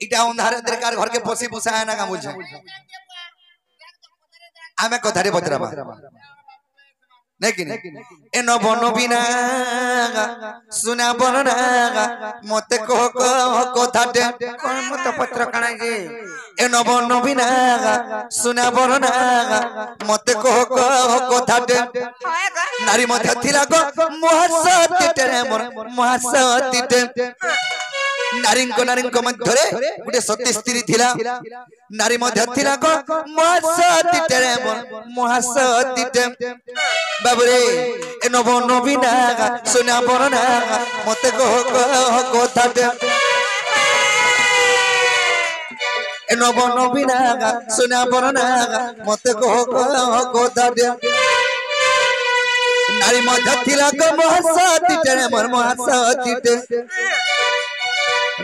इटा अंधारे दरकार घर के पोसी पोसा ना का बुझे आमे कथारे पचराबा लेकिन ए नबन बिना सुना बनना मते कह कथाटे मत पत्र कणा जे ए नबन बिना सुना बनना मते कह कथाटे नारी मध्य थिला गो महासतीटे रे मोर महासतीटे नारीको मध्य रे गुटे सती स्त्री थिला नारी मध्य थिला गो महासतीटे रे मोर महासतीटे बाबुरे ए नबन बिना सुना बनना मते कह कथाटे ए नबन बिना सुना बनना मते कह कथाटे नारी मध्य थिला गो महासतीटे रे मोर महासतीटे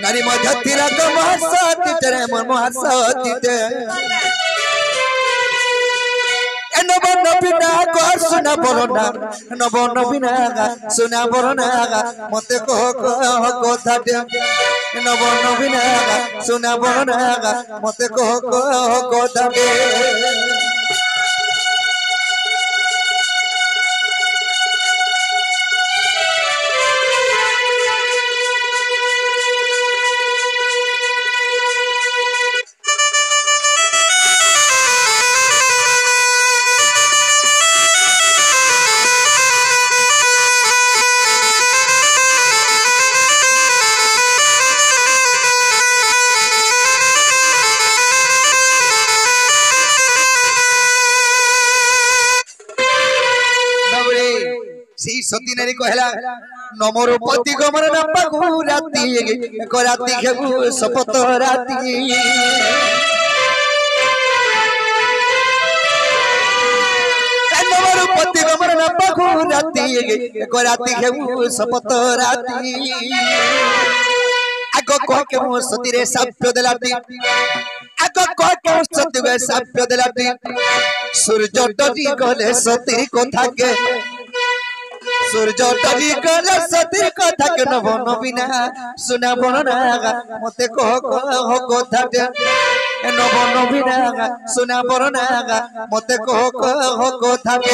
नारी मध्य थिला गो महासतीटे रे मोर महासतीटे नबन बिना को सुना बरना नबन बिना सुना बरना मते कह कथाटे नबन बिना सुना बरना मते कह कथाटे सती नारी कहला नमोर पति गमन न पागु राती एक राती खेबु सपत राती नमोर पति गमन न पागु राती एक राती खेबु सपत राती आगो कह के मो सती रे साप्य देलाती आगो कह के सती रे साप्य देलाती सूर्य डरी गले सती कथा के सूर्य डरी गले सती कथा के नबन बिना सुना बनना मते कह कथाटे नबन बिना सुना बनना मते कह कथाटे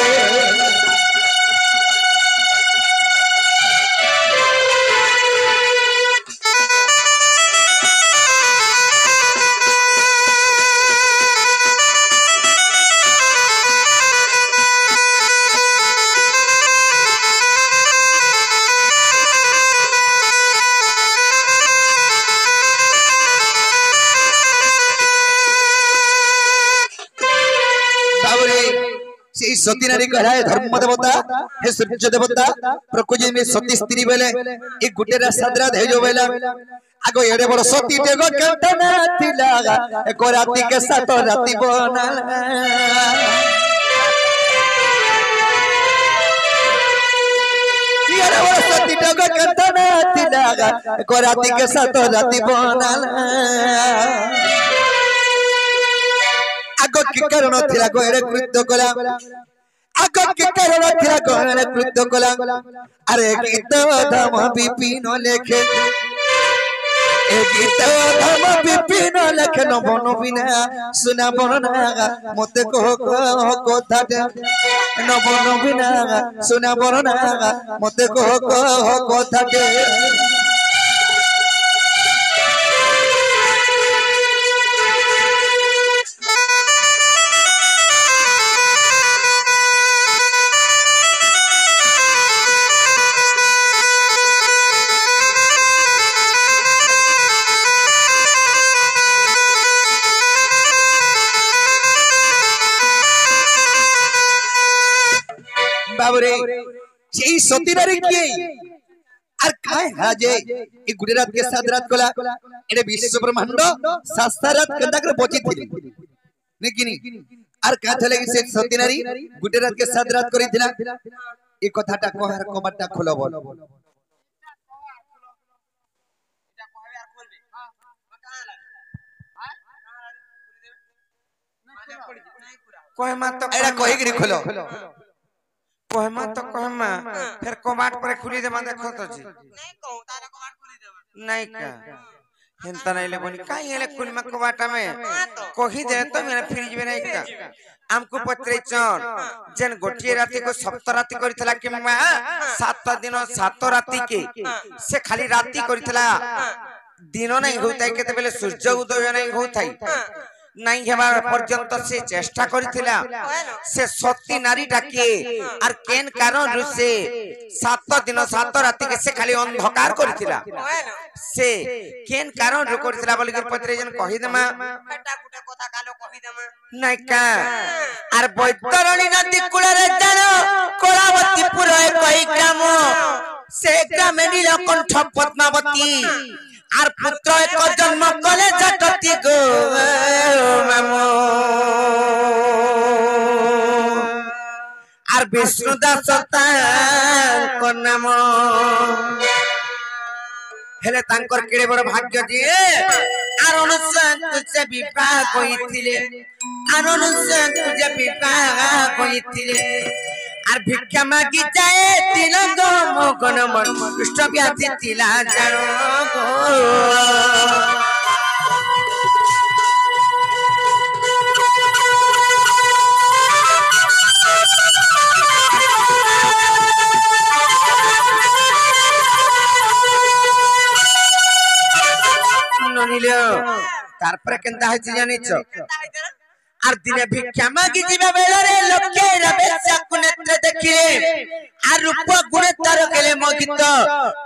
सती नारी कहला धर्म देवता हे सूर्य देवता प्रकृति में सती स्त्री बेले एक गुटे रास्ता दे जो बेला आगो एडे बड़ सती देगो कंटना थिला एक राती के साथ राती बना एडे बड़ सती देगो कंटना थिला एक राती के साथ राती बना आगो के कारण थिला गो एडे कृत्य कला आगो के कारण थिला गो एडे कृत्य कला अरे गीत धम विपिन लेखे ए गीत धम विपिन लेखे नबन बिना सुना बनना मते कह कथाटे नबन बिना सुना बनना मते कह कथाटे बाबरे সেই সতী নারী কি আর কায় হাজে এই গুড়ে রাত के साथ रात कोला एडे विश्व ब्रह्मांड शास्त्र रात कंदा कर बची थी लेकिन আর का थले कि से सती नारी गुड़े रात के साथ रात करी थिला এই কথাটা কহার কবারটা খোলো বল এটা কহাবে আর বলবে হ্যাঁ কাহা লাগে হ্যাঁ कोई मत तो एडा कहि गिरी खोलो कहमा तो कहमा फिर कबाट पर खुली देमा देखो तो जी नहीं कहू तारा कबाट खुली देबा नहीं का हेंता नहीं ले बोली काई हेले कुलमा को बाटा में कही दे तो मेरा फिर जीवे नहीं का हमको पत्रे चन जन गोटिए राती को सप्ताह राती करितला कि मां 7 दिन 7 राती के से खाली राती करितला दिन नहीं होताई केते बेले सूर्य उदय नहीं होताई नहीं हेबार पर्यंत से चेष्टा करितला से सती नारी डाके आर केन कारण रु से 7 दिन 7 राती के से खाली अंधकार करितला से केन कारण रु करितला बोली के पत्रे जन कहि देमा फटा फटा कथा कालो कहि देमा नहीं का आर बैतरणी नदी कूलरे जानो कोलावतीपुर कई ग्राम से ग्रामे नीलकंठ पद्मावती आर पुत्र एक जन्म कले जटती गो मामो आर विष्णुदास तार नाम हेले तांकर केड़े बड़ भाग्य जे आर अनुसार तुझे विवाह कइथिले आर अनुसार तुझे विवाह कइथिले आर भिक्षा मागी जाए तिलक मोगन मन कृष्ण व्याधि तिला जानो गो ननिलो तार पर केनता है जानिछ आर दिने भिक्षा मागी जीवा बेलरे लोके रबेसा कुनेत्र देखिले आर रूप गुण तार गेले मगित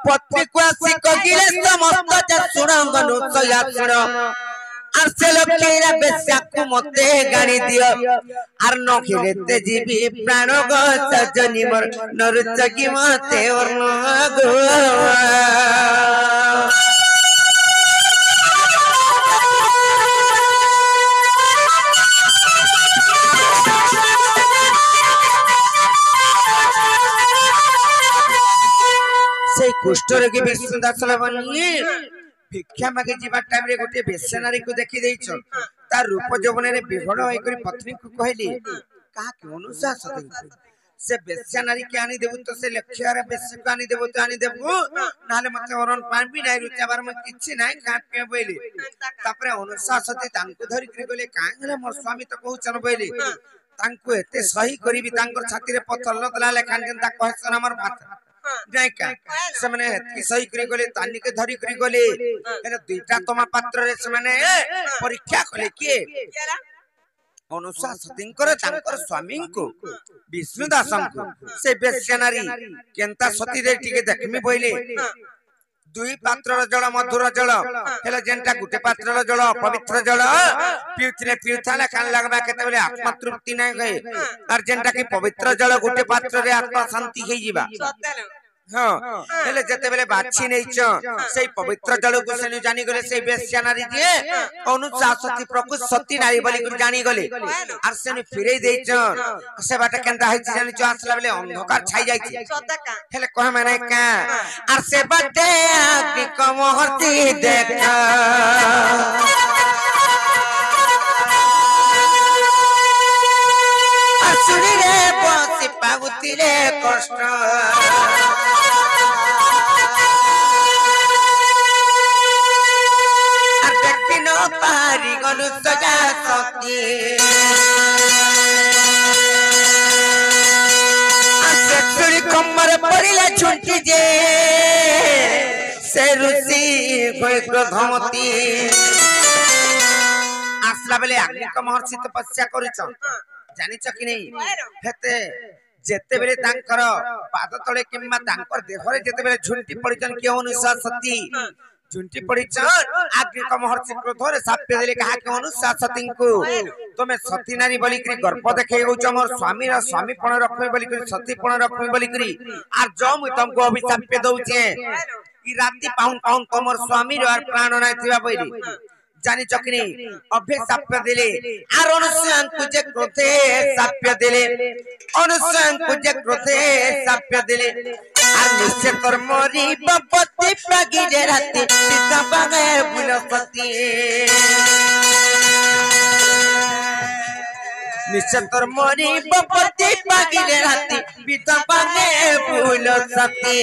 पत्नी को आसी कगिले समस्त जा सुरंगनु सया सुर आर से लोके रबेसा को मते गाणी दियो आर नखिले ते जीवी प्राण गो सजनी मोर नरुचकी मते वर्ण गो से कुष्ठ रोगी विष्णुदास बनी भिक्षा मागे जीवा टाइम रे गोटे बेसनारी को देखि देइछ तार रूप यौवन रे विभोर होई करी पत्नी को कहली कहा के अनुशास दे से बेसनारी के आनी देबु तो से लक्ष्य रे बेस को आनी देबु तो आनी देबु नाले मते वरन पान भी नाही रुचाबार में किछि नाही खा पे बोइली तापरे अनुशास दे तांको धरि करी गले काहे मोर स्वामी तो कहउछन बोइली तांको एते सही करिवि तांकर छाती रे पत्थर लगला ले खान केनता कहसन हमर भात जायका से माने सही करी गले तानी के धरि करी गले एने दुईटा तमा पात्र रे से माने परीक्षा कले के अनुशासन करे तांकर स्वामी को विष्णुदासम को से बेस्यनारी केनता सती रे टिके देखमी बोइले दुई पात्र जल मधुर जल हेले जेंटा गुटे पात्र जल पवित्र जल पिउथिले खान लगबा केते बेले आत्मा तृप्ति नै गए और जेंटा के पवित्र जल गुटे पात्र रे आत्मा शांति हे जीवा हां हेले जते बेले बाछि नै छ सेई पवित्र जल को सेनु जानि गले सेई बेस्या नारी जे अनुशासती प्रकृत सती नारी बोली को जानि गले और सेनु फिरै देइ छ से बाटा केनता है जानि छ आसला बेले अंधकार छाई जाई छ हेले कह माने का और से बाटे आगि कमहती देखा असुरी रे बसी पागुतिले कष्ट पारी गनु सजा सती आसे तुरी कमर पड़िला छुंटी जे से ऋषि कोई क्रोधमती आसला बेले अग्नि महर्षि तपस्या करिछ जानिछ कि नै हेते जेते बेले तांकर पाद तळे किम्मा तांकर देहरे जेते बेले झुंटी पड़िछन के अनुसार सती झुंटी पड़िछन आग्नि महर्षि क्रोधरे साप्य देले कहा के अनुसार सती को तमे सती नारी बोली करी गर्भ देखे होछ मोर स्वामी रा स्वामी पण रखमे बोली करी सती पण रखमे बोली करी आर जो मु तुमको अभिशाप दउछे ई राती पाउन पाउन तमर स्वामी रो प्राण नै थिबा बोली जानी चकनी अभिशाप देले आर अनुसार तुझे क्रोधे साप्य देले अनुसार तुझे क्रोधे साप्य देले आर निश्चय कर्मरी बपति प्रगिरे राती सीता बागे बुलपति निश्चय कर्मरी बपति प्रगिरे राती सीता बागे बुलपति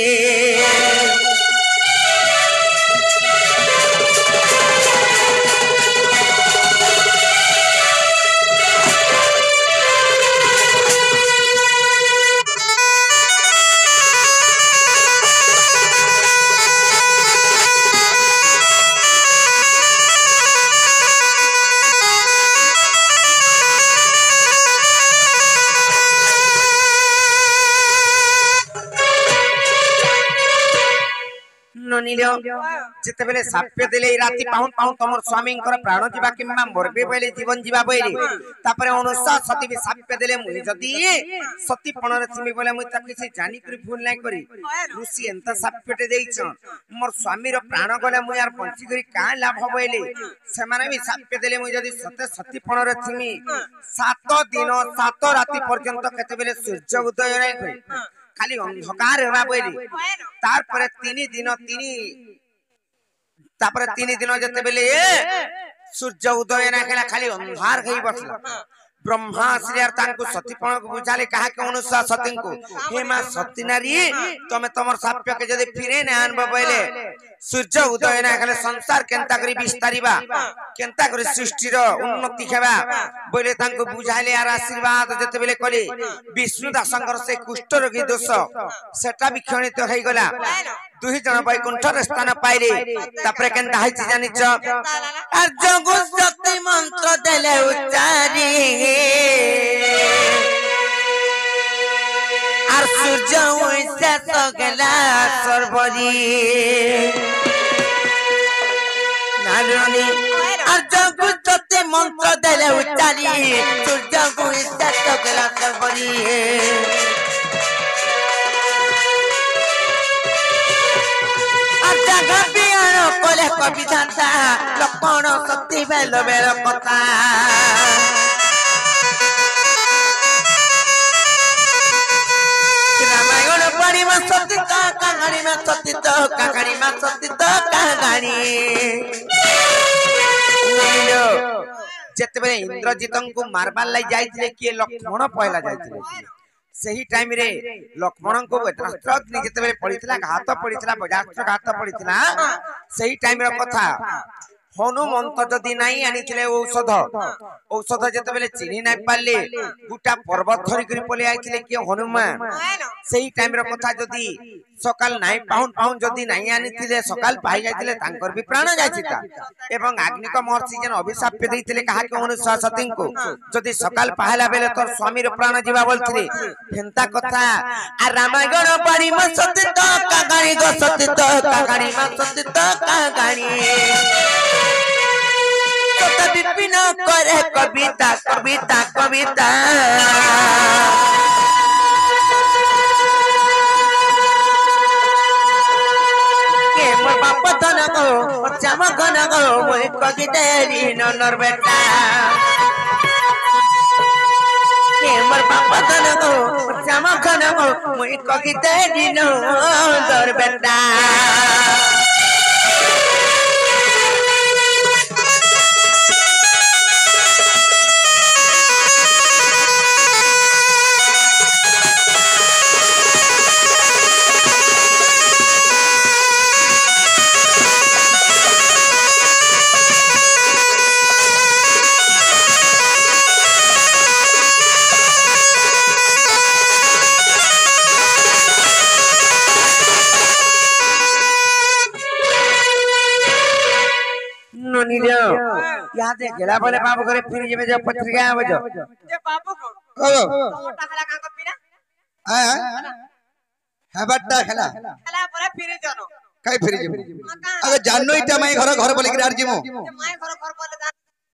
ननिलो जेते बेले साप्य देले राती पाहुन पाहुन तमर स्वामी प्राण जीवा किम्बा मरबे बेले जीवन जीवा बेले तापरे अनुसा सती भी साप्य देले मुई जदी सती पणर थिमि बोले मुई त किछि जानि करी भूल नै करी ऋषि एंता साप्यटे देइछ मोर स्वामी रो प्राण गले मुई यार पंची करी का लाभ बेले से माने भी साप्य देले मुई जदी सते सती पणर थिमि 7 दिन 7 राती पर्यंत केते बेले सूर्य उदय नै करी खाली अंधकार हेबा बेले तार पर 3 दिन जते बेले सूर्य उदय ना केला खाली अंधार गई बसला ब्रह्मा श्रीयार तांको सतीपण को बुझाले कहा के अनुसार सती को हे मां सती नारी तमे तमर साप्य के जदी फिरे न आनबो पहिले सूर्य उदय ना केले संसार केनता करी विस्तारिबा केनता करी सृष्टि रो उन्नति हेबा बोले तांको बुझाले यार आशीर्वाद जते बेले कले विष्णु दासंकर से कुष्ठ रोगी दोष सेटा विक्षणित हो गला दुही जन वैकुंठ स्थान पाइले तापरे केनता हाइछि जानिछ अर्जगु सती मंत्र देले उच्चारी आर सूर्य उइसे सगला सरबरी नारणी अर्जगु सती मंत्र देले उच्चारी सूर्य उइसे सगला सरबरी कोले कविता लक्ष्मण सती बेल बेल कथा रामायण पढ़ी में सती तो कहानी में सती तो कहानी में सती तो कहानी जेते इंद्रजीत को मारबार लाई जाइथिले किए लक्ष्मण पहला जाइथिले सही टाइम रे लक्ष्मण को वज्रास्त्र जेते बेले पड़िथिला घात पड़िथिला वज्रास्त्र घात पड़िथिला सही टाइम रे कथा हनुमंत जदि नहीं आनिथिले औषध जेते बेले चिन्हि नै पाले गुटा पर्वत धरि करी पले आइथिले कि हनुमान सही टाइम रे कथा जदि सकाल नाही पाहुन जदि नाही आनिथिले सकाल पाई जाइथिले तांकर भी प्राण जाइथिता एवं आग्निक महर्षि जन अभिशाप दैथिले कहा के अनुसार सती को जदि सकाल पाहला बेले तोर स्वामी रो प्राण जीवा बोलथिले हेंता कथा आ रामायण पढ़ी म सती तो कहानी गो सती तो कहानी म सती तो कहानी विपिन करे कविता कविता कविता के मोर बाप धन गो मोर श्याम घन गो मोर कविता री नर बेटा के मोर बाप धन गो मोर श्याम घन गो मोर कविता री नर बेटा याद है गेला बोले बाबू करे फिर जेबे जब पत्रिका आवे जो जे बाबू को मोटा खला का पीना है बट्टा खेला पर फिर जानो काई फिर जेबे अगर जाननो इटा मैं घर बोले कि आर जेमो मैं घर बोले